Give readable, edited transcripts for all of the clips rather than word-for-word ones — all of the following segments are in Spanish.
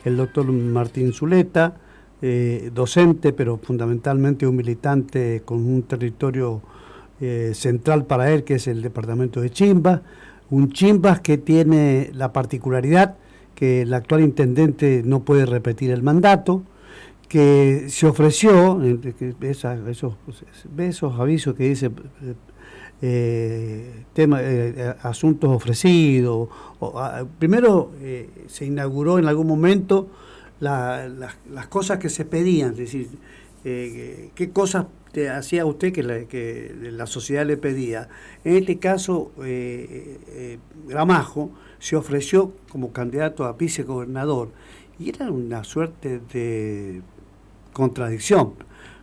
El doctor Martín Zuleta, docente, pero fundamentalmente un militante con un territorio central para él, que es el departamento de Chimbas, un Chimbas que tiene la particularidad que el actual intendente no puede repetir el mandato, que se ofreció, esos avisos que dice asuntos ofrecidos. Primero se inauguró en algún momento las cosas que se pedían, es decir, qué cosas hacía usted que la sociedad le pedía. En este caso, Gramajo se ofreció como candidato a vicegobernador y era una suerte de contradicción,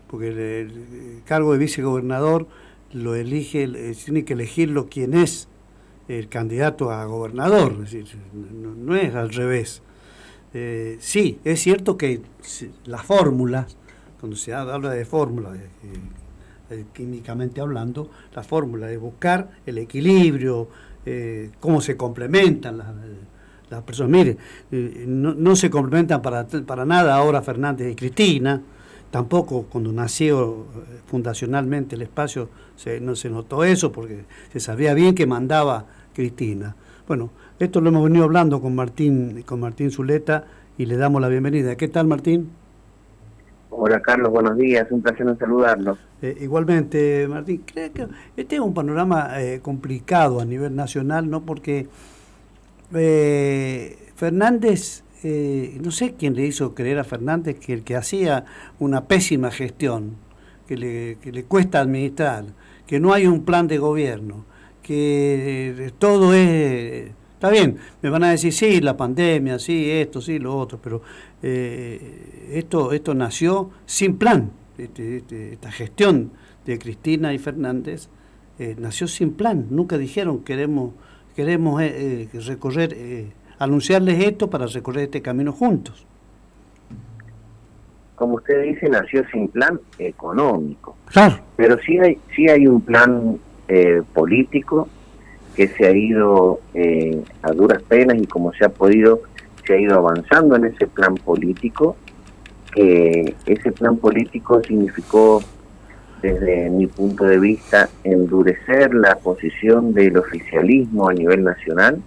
porque el cargo de vicegobernador lo elige, tiene que elegirlo quien es el candidato a gobernador, es decir, no es al revés. Sí, es cierto que las fórmulas, cuando se habla de fórmulas, químicamente hablando, la fórmula de buscar el equilibrio, cómo se complementan las personas. Mire, no se complementan para nada ahora Fernández y Cristina. Tampoco cuando nació fundacionalmente el espacio no se notó eso, porque se sabía bien que mandaba Cristina. Bueno, esto lo hemos venido hablando con Martín Zuleta y le damos la bienvenida. ¿Qué tal, Martín? Hola, Carlos, buenos días, un placer en saludarlos. Igualmente, Martín, creo que este es un panorama complicado a nivel nacional, ¿no? Porque Fernández... no sé quién le hizo creer a Fernández que el que hacía una pésima gestión, que le cuesta administrar, que no hay un plan de gobierno, que todo es... Está bien, me van a decir, sí, la pandemia, sí, esto, sí, lo otro, pero esto nació sin plan. Esta gestión de Cristina y Fernández nació sin plan. Nunca dijeron queremos recorrer... anunciarles esto para recorrer este camino juntos. Como usted dice, nació sin plan económico. Claro. Pero sí hay un plan político que se ha ido a duras penas, y como se ha ido avanzando en ese plan político, que ese plan político significó, desde mi punto de vista, endurecer la posición del oficialismo a nivel nacional,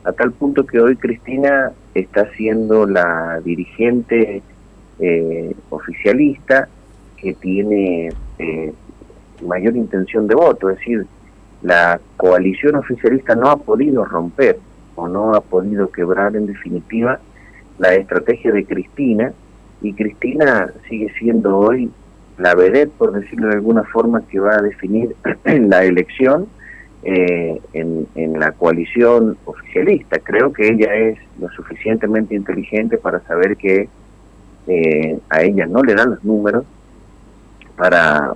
a tal punto que hoy Cristina está siendo la dirigente oficialista que tiene mayor intención de voto. Es decir, la coalición oficialista no ha podido romper o no ha podido quebrar, en definitiva, la estrategia de Cristina, y Cristina sigue siendo hoy la vedette, por decirlo de alguna forma, que va a definir la elección en la coalición oficialista. Creo que ella es lo suficientemente inteligente para saber que a ella no le dan los números para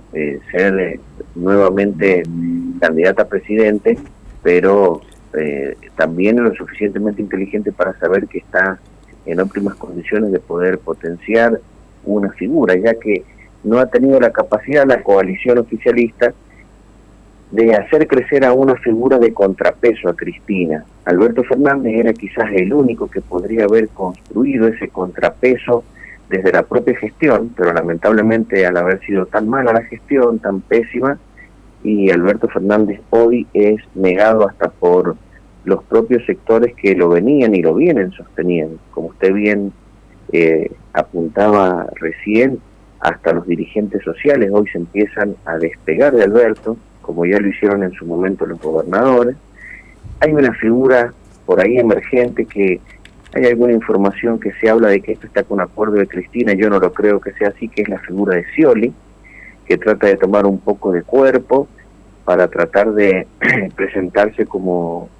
ser nuevamente candidata a presidente, pero también es lo suficientemente inteligente para saber que está en óptimas condiciones de poder potenciar una figura, ya que no ha tenido la capacidad la coalición oficialista de hacer crecer a una figura de contrapeso a Cristina. Alberto Fernández era quizás el único que podría haber construido ese contrapeso desde la propia gestión, pero lamentablemente, al haber sido tan mala la gestión, tan pésima, y Alberto Fernández hoy es negado hasta por los propios sectores que lo venían y lo vienen sosteniendo. Como usted bien apuntaba recién, hasta los dirigentes sociales hoy se empiezan a despegar de Alberto, como ya lo hicieron en su momento los gobernadores. Hay una figura por ahí emergente, que hay alguna información que se habla de que esto está con acuerdo de Cristina, yo no lo creo que sea así, que es la figura de Scioli, que trata de tomar un poco de cuerpo para tratar de presentarse como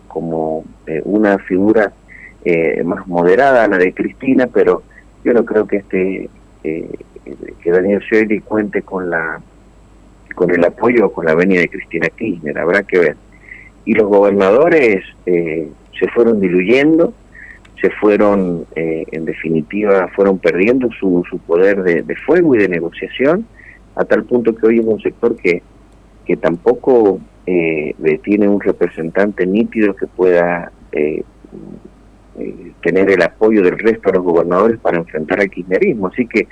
una figura más moderada a la de Cristina, pero yo no creo que que Daniel Scioli cuente con el apoyo o con la venia de Cristina Kirchner. Habrá que ver. Y los gobernadores se fueron diluyendo, se fueron, en definitiva, fueron perdiendo su poder de fuego y de negociación, a tal punto que hoy es un sector que tampoco tiene un representante nítido que pueda tener el apoyo del resto de los gobernadores para enfrentar al kirchnerismo. Así que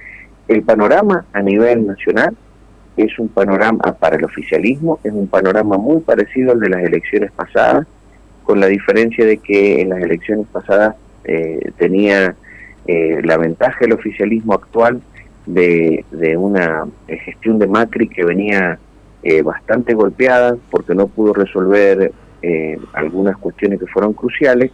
el panorama a nivel nacional es un panorama, para el oficialismo, es un panorama muy parecido al de las elecciones pasadas, con la diferencia de que en las elecciones pasadas tenía la ventaja del oficialismo actual de una gestión de Macri que venía bastante golpeada porque no pudo resolver algunas cuestiones que fueron cruciales,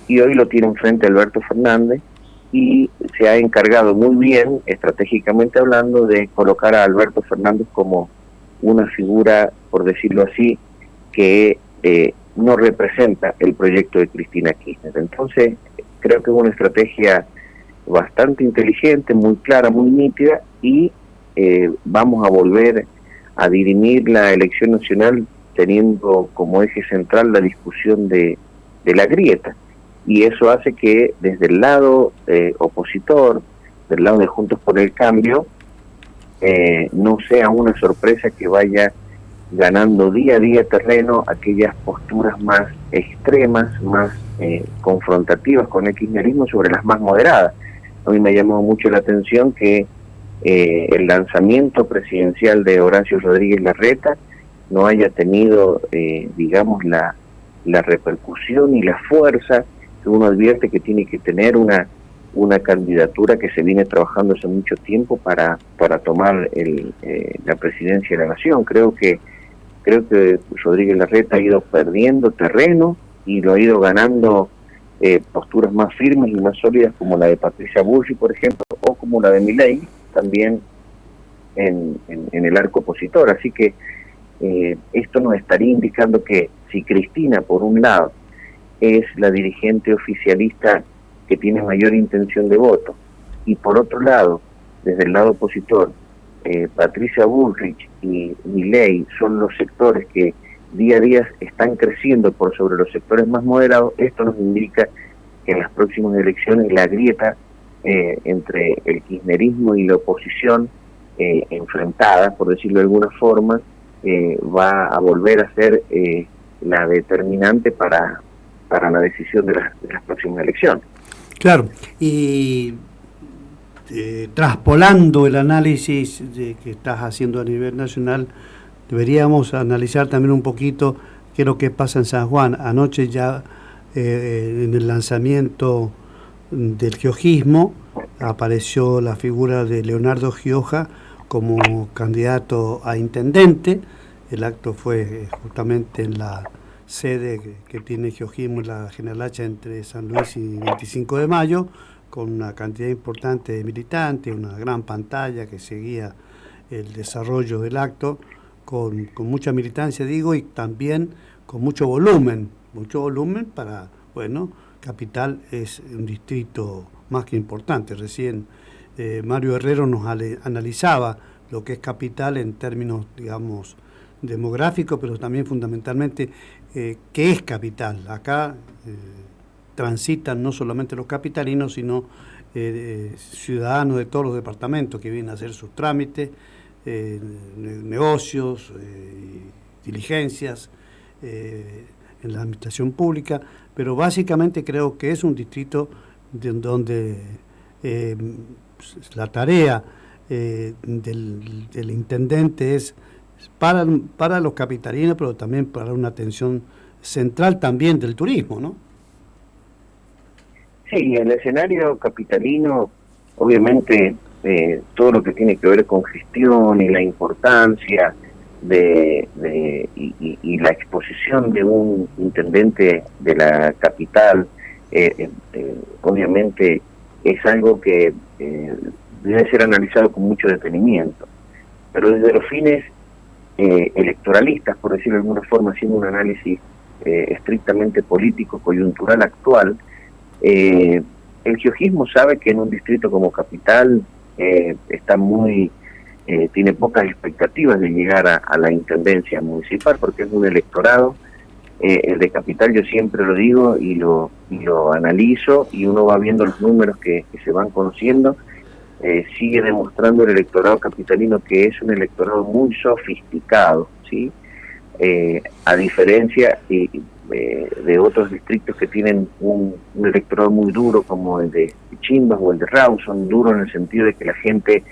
y hoy lo tiene enfrente Alberto Fernández, y se ha encargado muy bien, estratégicamente hablando, de colocar a Alberto Fernández como una figura, por decirlo así, que no representa el proyecto de Cristina Kirchner. Entonces, creo que es una estrategia bastante inteligente, muy clara, muy nítida, y vamos a volver a dirimir la elección nacional teniendo como eje central la discusión de la grieta. Y eso hace que desde el lado opositor, del lado de Juntos por el Cambio, no sea una sorpresa que vaya ganando día a día terreno aquellas posturas más extremas, más confrontativas con el kirchnerismo sobre las más moderadas. A mí me llamó mucho la atención que el lanzamiento presidencial de Horacio Rodríguez Larreta no haya tenido, digamos, la repercusión y la fuerza que uno advierte que tiene que tener una candidatura que se viene trabajando hace mucho tiempo para tomar la presidencia de la nación. Creo que Rodríguez Larreta ha ido perdiendo terreno y lo ha ido ganando posturas más firmes y más sólidas, como la de Patricia Bullrich, por ejemplo, o como la de Milei, también en el arco opositor. Así que esto nos estaría indicando que si Cristina, por un lado, es la dirigente oficialista que tiene mayor intención de voto, y por otro lado, desde el lado opositor, Patricia Bullrich y Milei son los sectores que día a día están creciendo por sobre los sectores más moderados. Esto nos indica que en las próximas elecciones la grieta entre el kirchnerismo y la oposición enfrentada, por decirlo de alguna forma, va a volver a ser la determinante para la decisión de las próximas elecciones. Claro, y traspolando el análisis que estás haciendo a nivel nacional, deberíamos analizar también un poquito qué es lo que pasa en San Juan. Anoche ya en el lanzamiento del giojismo apareció la figura de Leonardo Gioja como candidato a intendente. El acto fue justamente en la sede que tiene Giojismo en la General Hacha entre San Luis y 25 de Mayo, con una cantidad importante de militantes, una gran pantalla que seguía el desarrollo del acto, con mucha militancia, digo, y también con mucho volumen para, bueno, Capital es un distrito más que importante. Recién Mario Herrero nos analizaba lo que es Capital en términos, digamos, demográficos, pero también fundamentalmente qué es Capital. Acá transitan no solamente los capitalinos, sino ciudadanos de todos los departamentos que vienen a hacer sus trámites, negocios, diligencias en la administración pública, pero básicamente creo que es un distrito donde la tarea del intendente es para los capitalinos, pero también para una atención central también del turismo, ¿no? Sí, el escenario capitalino, obviamente, todo lo que tiene que ver con gestión y la importancia y la exposición de un intendente de la capital, obviamente es algo que debe ser analizado con mucho detenimiento, pero desde los fines electoralistas, por decirlo de alguna forma, haciendo un análisis estrictamente político, coyuntural actual, el giojismo sabe que en un distrito como Capital está tiene pocas expectativas de llegar a la intendencia municipal, porque es un electorado, el de Capital, yo siempre lo digo y lo analizo, y uno va viendo los números que se van conociendo, sigue demostrando el electorado capitalino que es un electorado muy sofisticado, ¿sí? A diferencia, de otros distritos que tienen un electorado muy duro, como el de Chimbas o el de Rawson, duro en el sentido de que la gente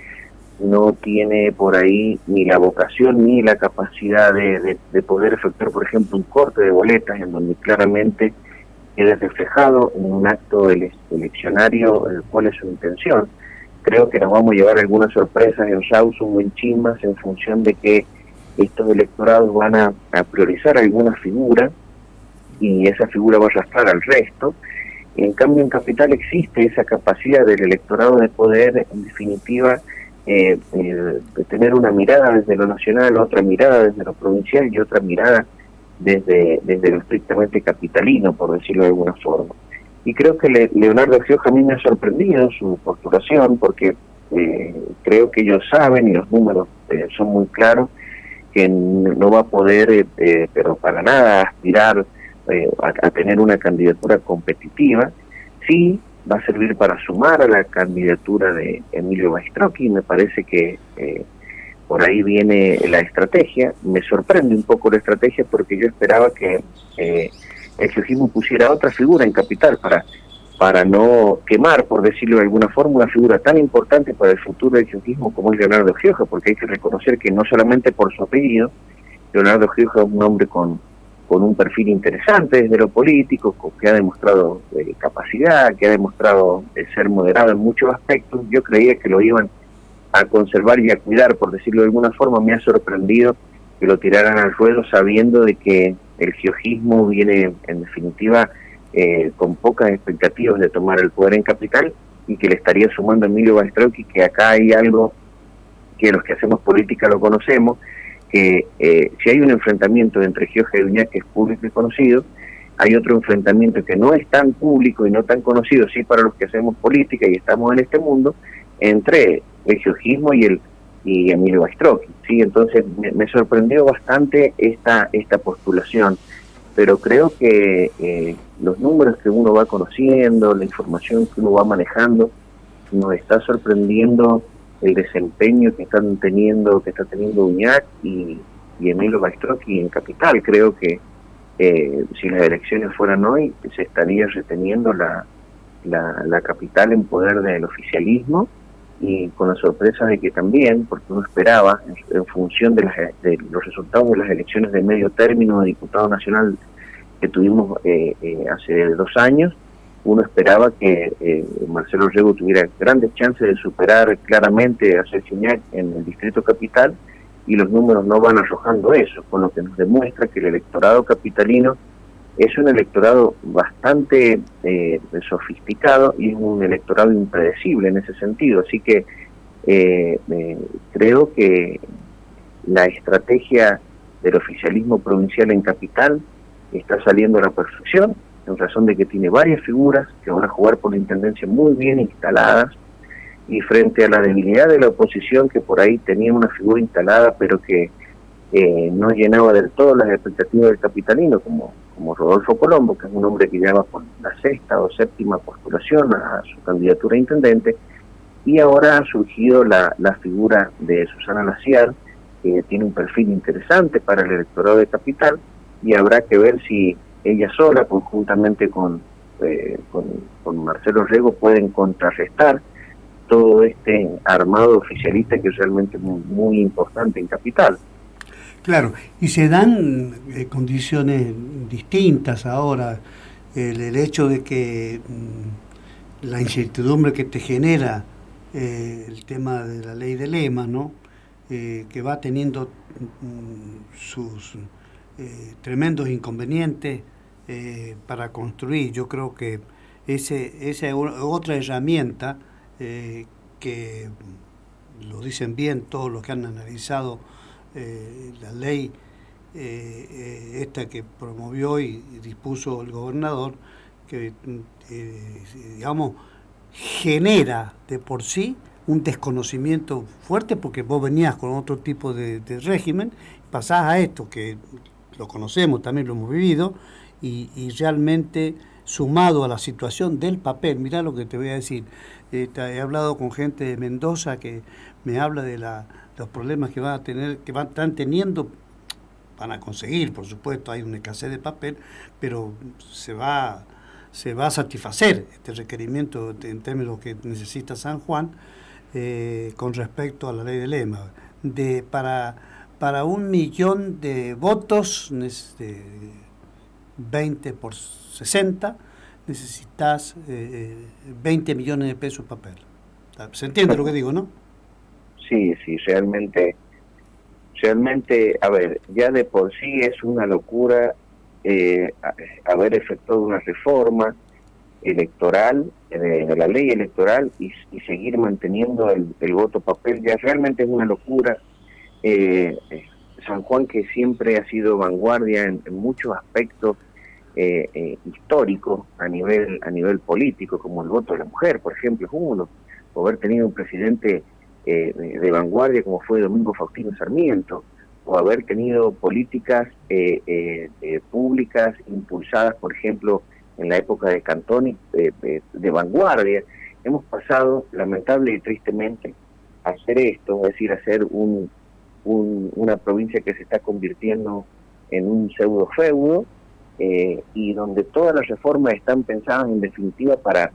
no tiene por ahí ni la vocación ni la capacidad de poder efectuar, por ejemplo, un corte de boletas, en donde claramente quede reflejado en un acto eleccionario cuál es su intención. Creo que nos vamos a llevar algunas sorpresas en Rawson o en Chimbas en función de que estos electorados van a priorizar alguna figura y esa figura va a arrastrar al resto. En cambio, en Capital existe esa capacidad del electorado de poder, en definitiva, de tener una mirada desde lo nacional, otra mirada desde lo provincial y otra mirada desde lo estrictamente capitalino, por decirlo de alguna forma. Y creo que Leonardo Gioja a mí me ha sorprendido su postulación, porque creo que ellos saben, y los números son muy claros, que no va a poder, pero para nada, aspirar a tener una candidatura competitiva. Sí va a servir para sumar a la candidatura de Emilio Baistrocchi. Me parece que por ahí viene la estrategia. Me sorprende un poco la estrategia, porque yo esperaba que el giojismo pusiera otra figura en Capital para no quemar, por decirlo de alguna forma, una figura tan importante para el futuro del giojismo como es Leonardo Gioja, porque hay que reconocer que no solamente por su apellido, Leonardo Gioja es un hombre con un perfil interesante desde lo político, que ha demostrado capacidad, que ha demostrado ser moderado en muchos aspectos. Yo creía que lo iban a conservar y a cuidar, por decirlo de alguna forma. Me ha sorprendido que lo tiraran al ruedo sabiendo de que el giojismo viene, en definitiva, con pocas expectativas de tomar el poder en Capital, y que le estaría sumando a Emilio Baistrocchi, que acá hay algo que los que hacemos política lo conocemos, que si hay un enfrentamiento entre Gioja y Uñac, que es público y conocido, hay otro enfrentamiento que no es tan público y no tan conocido, sí, para los que hacemos política y estamos en este mundo, entre el giojismo y Emilio Baistrocchi, ¿sí? Entonces me sorprendió bastante esta postulación, pero creo que los números que uno va conociendo, la información que uno va manejando, nos está sorprendiendo el desempeño que está teniendo Uñac y Emilio Baistrocchi en Capital. Creo que si las elecciones fueran hoy, se estaría reteniendo la Capital en poder del oficialismo, y con la sorpresa de que también, porque uno esperaba, en función de los resultados de las elecciones de medio término de diputado nacional que tuvimos hace 2 años, uno esperaba que Marcelo Rego tuviera grandes chances de superar claramente a Sergio Uñac en el Distrito Capital, y los números no van arrojando eso, con lo que nos demuestra que el electorado capitalino es un electorado bastante sofisticado y es un electorado impredecible en ese sentido. Así que creo que la estrategia del oficialismo provincial en Capital está saliendo a la perfección, en razón de que tiene varias figuras que van a jugar por la intendencia muy bien instaladas, y frente a la debilidad de la oposición, que por ahí tenía una figura instalada pero que no llenaba del todo las expectativas del capitalino, como Rodolfo Colombo, que es un hombre que ya va por la 6ª o 7ª postulación a su candidatura a intendente, y ahora ha surgido la figura de Susana Laciar, que tiene un perfil interesante para el electorado de Capital, y habrá que ver si ella sola, conjuntamente con Marcelo Rego, pueden contrarrestar todo este armado oficialista que es realmente muy importante en Capital. Claro, y se dan condiciones distintas ahora. El hecho de que la incertidumbre que te genera el tema de la ley de Lema, ¿no? Que va teniendo sus tremendos inconvenientes para construir. Yo creo que esa es otra herramienta que lo dicen bien todos los que han analizado la ley esta que promovió y dispuso el gobernador, que digamos genera de por sí un desconocimiento fuerte, porque vos venías con otro tipo de régimen, pasás a esto que lo conocemos, también lo hemos vivido, y realmente sumado a la situación del papel, mirá lo que te voy a decir, he hablado con gente de Mendoza que me habla de los problemas que van a tener, están teniendo van a conseguir, por supuesto, hay una escasez de papel, pero se va a satisfacer este requerimiento en términos que necesita San Juan con respecto a la ley de lema. Para 1.000.000 de votos, 20 por 60, necesitas 20 millones de pesos de papel. ¿Se entiende lo que digo, no? Sí, realmente, a ver, ya de por sí es una locura haber efectuado una reforma electoral, de la ley electoral, y seguir manteniendo el voto papel. Ya realmente es una locura. San Juan, que siempre ha sido vanguardia en muchos aspectos históricos a nivel político, como el voto de la mujer, por ejemplo, es uno, o haber tenido un presidente de vanguardia como fue Domingo Faustino Sarmiento, o haber tenido políticas públicas impulsadas, por ejemplo, en la época de Cantoni, de vanguardia. Hemos pasado, lamentable y tristemente, a hacer esto, es decir, a hacer una provincia que se está convirtiendo en un pseudo feudo, y donde todas las reformas están pensadas en definitiva para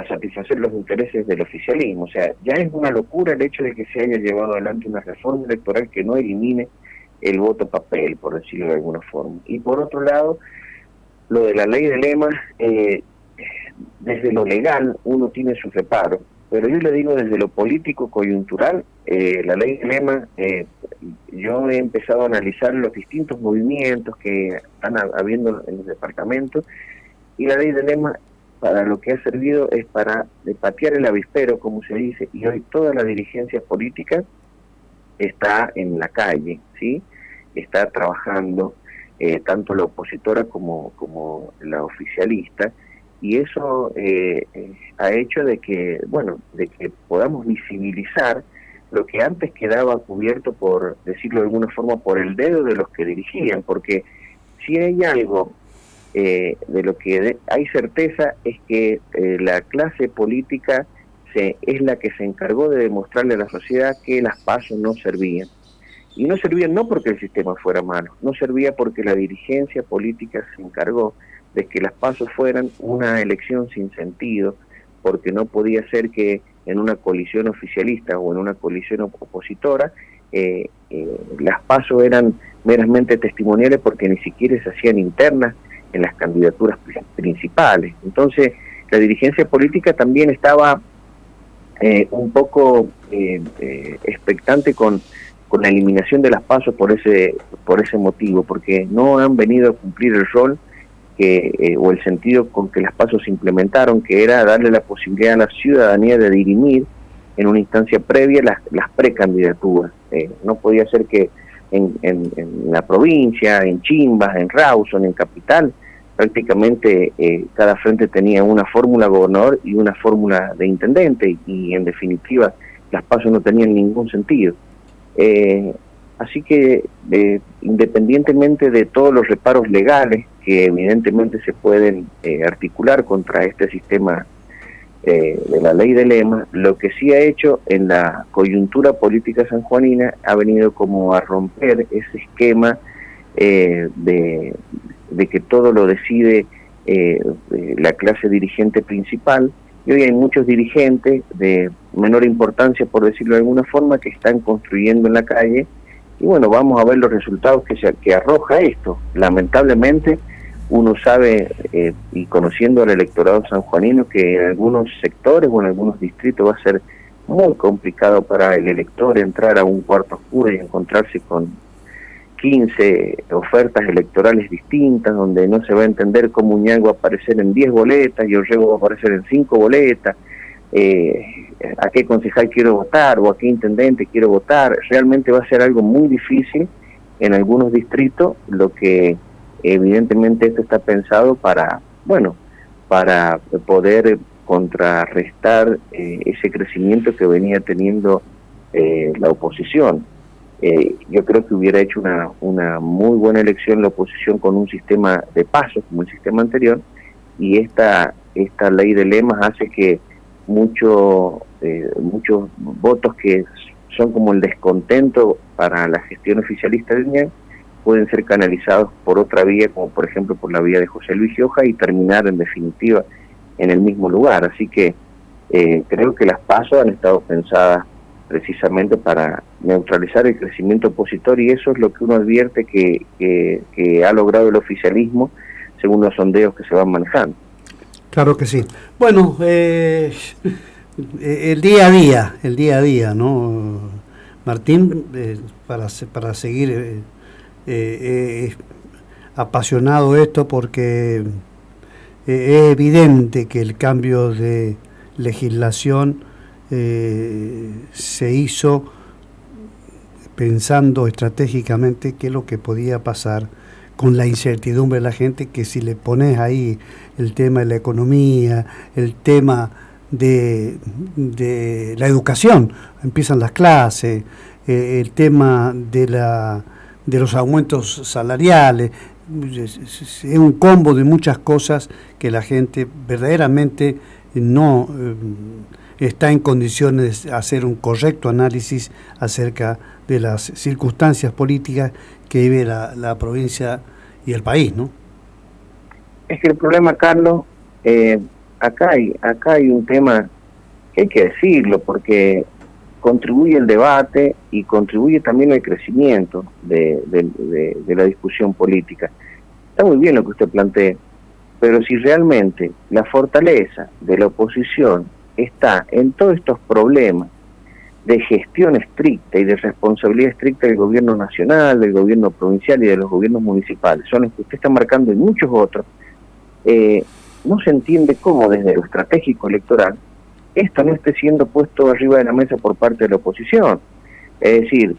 satisfacer los intereses del oficialismo. O sea, ya es una locura el hecho de que se haya llevado adelante una reforma electoral que no elimine el voto papel, por decirlo de alguna forma. Y por otro lado, lo de la ley de lema, desde lo legal uno tiene sus reparos, pero yo le digo desde lo político coyuntural, la ley de lema, yo he empezado a analizar los distintos movimientos que están habiendo en el departamento, y la ley de lema para lo que ha servido es para patear el avispero, como se dice, y hoy toda la dirigencia política está en la calle, ¿sí? Está trabajando, tanto la opositora como la oficialista, y eso ha hecho de que podamos visibilizar lo que antes quedaba cubierto, por decirlo de alguna forma, por el dedo de los que dirigían, porque si hay algo de lo que hay certeza es que la clase política es la que se encargó de demostrarle a la sociedad que las PASO no servían. Y no servían no porque el sistema fuera malo, no servía porque la dirigencia política se encargó de que las PASO fueran una elección sin sentido, porque no podía ser que en una coalición oficialista o en una coalición opositora las PASO eran meramente testimoniales, porque ni siquiera se hacían internas en las candidaturas principales. Entonces la dirigencia política también estaba un poco expectante con la eliminación de las PASO por ese motivo, porque no han venido a cumplir el rol o el sentido con que las PASO se implementaron, que era darle la posibilidad a la ciudadanía de dirimir en una instancia previa las precandidaturas. No podía ser que en la provincia, en Chimbas, en Rawson, en Capital, prácticamente cada frente tenía una fórmula gobernador y una fórmula de intendente, y en definitiva las PASO no tenían ningún sentido. Así que independientemente de todos los reparos legales que evidentemente se pueden articular contra este sistema de la ley de lema, lo que sí ha hecho en la coyuntura política sanjuanina ha venido como a romper ese esquema de que todo lo decide la clase dirigente principal, y hoy hay muchos dirigentes de menor importancia, por decirlo de alguna forma, que están construyendo en la calle, y bueno, vamos a ver los resultados que arroja esto. Lamentablemente uno sabe, y conociendo al electorado sanjuanino, que en algunos sectores o en algunos distritos va a ser muy complicado para el elector entrar a un cuarto oscuro y encontrarse con 15 ofertas electorales distintas, donde no se va a entender cómo Uñago va a aparecer en 10 boletas y Orrego va a aparecer en 5 boletas, a qué concejal quiero votar o a qué intendente quiero votar. Realmente va a ser algo muy difícil en algunos distritos, lo que evidentemente esto está pensado para poder contrarrestar ese crecimiento que venía teniendo la oposición. Yo creo que hubiera hecho una muy buena elección la oposición con un sistema de pasos como el sistema anterior, y esta ley de lemas hace que muchos votos que son como el descontento para la gestión oficialista de UNIAC, pueden ser canalizados por otra vía, como por ejemplo por la vía de José Luis Gioja, y terminar en definitiva en el mismo lugar. Así que creo que las PASO han estado pensadas precisamente para neutralizar el crecimiento opositor, y eso es lo que uno advierte que ha logrado el oficialismo según los sondeos que se van manejando. Claro que sí. Bueno, el día a día, ¿no? Martín, para seguir apasionado esto, porque es evidente que el cambio de legislación se hizo pensando estratégicamente qué es lo que podía pasar con la incertidumbre de la gente, que si le pones ahí el tema de la economía, el tema de la educación, empiezan las clases, el tema de los aumentos salariales, es un combo de muchas cosas que la gente verdaderamente no está en condiciones de hacer un correcto análisis acerca de las circunstancias políticas que vive la provincia y el país, ¿no? Es que el problema, Carlos, acá hay un tema que hay que decirlo, porque contribuye el debate y contribuye también el crecimiento de la discusión política. Está muy bien lo que usted plantea, pero si realmente la fortaleza de la oposición está en todos estos problemas de gestión estricta y de responsabilidad estricta del gobierno nacional, del gobierno provincial y de los gobiernos municipales, son los que usted está marcando y muchos otros, no se entiende cómo desde lo estratégico electoral esto no esté siendo puesto arriba de la mesa por parte de la oposición. Es decir,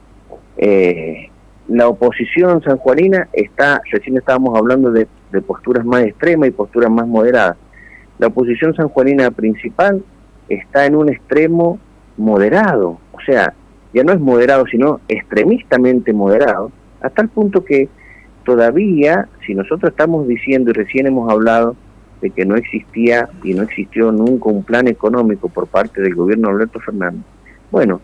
la oposición sanjuanina recién estábamos hablando de posturas más extremas y posturas más moderadas. La oposición sanjuanina principal está en un extremo moderado, o sea, ya no es moderado, sino extremistamente moderado, hasta el punto que todavía, si nosotros estamos diciendo, y recién hemos hablado de que no existía y no existió nunca un plan económico por parte del gobierno de Alberto Fernández, bueno,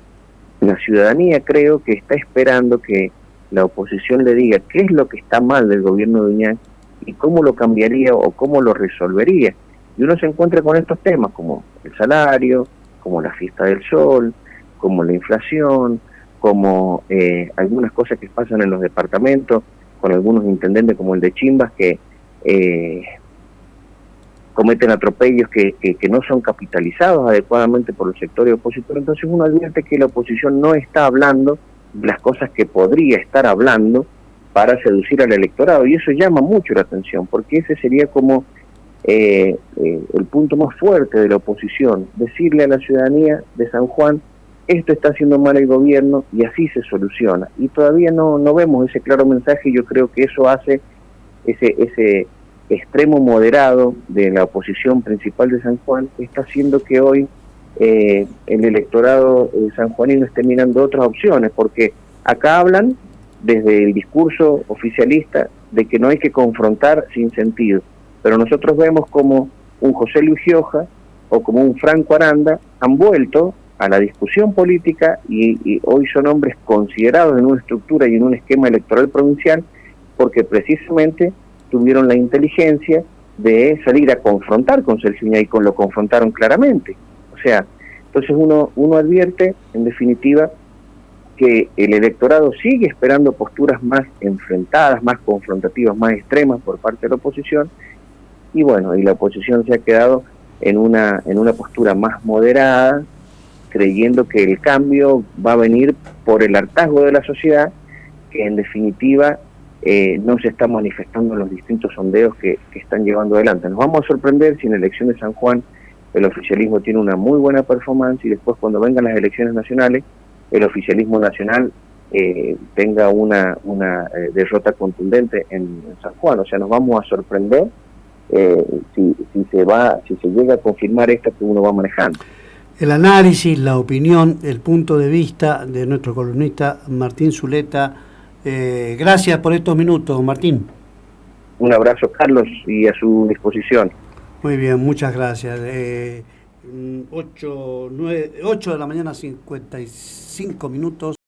la ciudadanía creo que está esperando que la oposición le diga qué es lo que está mal del gobierno de UNIAC y cómo lo cambiaría o cómo lo resolvería. Y uno se encuentra con estos temas como el salario, como la fiesta del sol, como la inflación, como algunas cosas que pasan en los departamentos, con algunos intendentes como el de Chimbas que cometen atropellos que no son capitalizados adecuadamente por los sectores opositores. Entonces uno advierte que la oposición no está hablando de las cosas que podría estar hablando para seducir al electorado, y eso llama mucho la atención, porque ese sería como el punto más fuerte de la oposición, decirle a la ciudadanía de San Juan, esto está haciendo mal el gobierno y así se soluciona. Y todavía no vemos ese claro mensaje, y yo creo que eso hace ese extremo moderado de la oposición principal de San Juan, está haciendo que hoy el electorado sanjuanino esté mirando otras opciones, porque acá hablan desde el discurso oficialista de que no hay que confrontar sin sentido, pero nosotros vemos como un José Luis Gioja o como un Franco Aranda han vuelto a la discusión política y hoy son hombres considerados en una estructura y en un esquema electoral provincial, porque precisamente tuvieron la inteligencia de salir a confrontar con Sergio Uñay, y lo confrontaron claramente. O sea, entonces uno advierte, en definitiva, que el electorado sigue esperando posturas más enfrentadas, más confrontativas, más extremas por parte de la oposición, y bueno, y la oposición se ha quedado en una postura más moderada, creyendo que el cambio va a venir por el hartazgo de la sociedad, que en definitiva no se está manifestando en los distintos sondeos que están llevando adelante. Nos vamos a sorprender si en la elección de San Juan el oficialismo tiene una muy buena performance y después cuando vengan las elecciones nacionales el oficialismo nacional tenga una derrota contundente en San Juan. O sea, nos vamos a sorprender si se llega a confirmar esto que uno va manejando. El análisis, la opinión, el punto de vista de nuestro columnista Martín Zuleta. Gracias por estos minutos, Martín. Un abrazo, Carlos, y a su disposición. Muy bien, muchas gracias. 8 de la mañana, 55 minutos.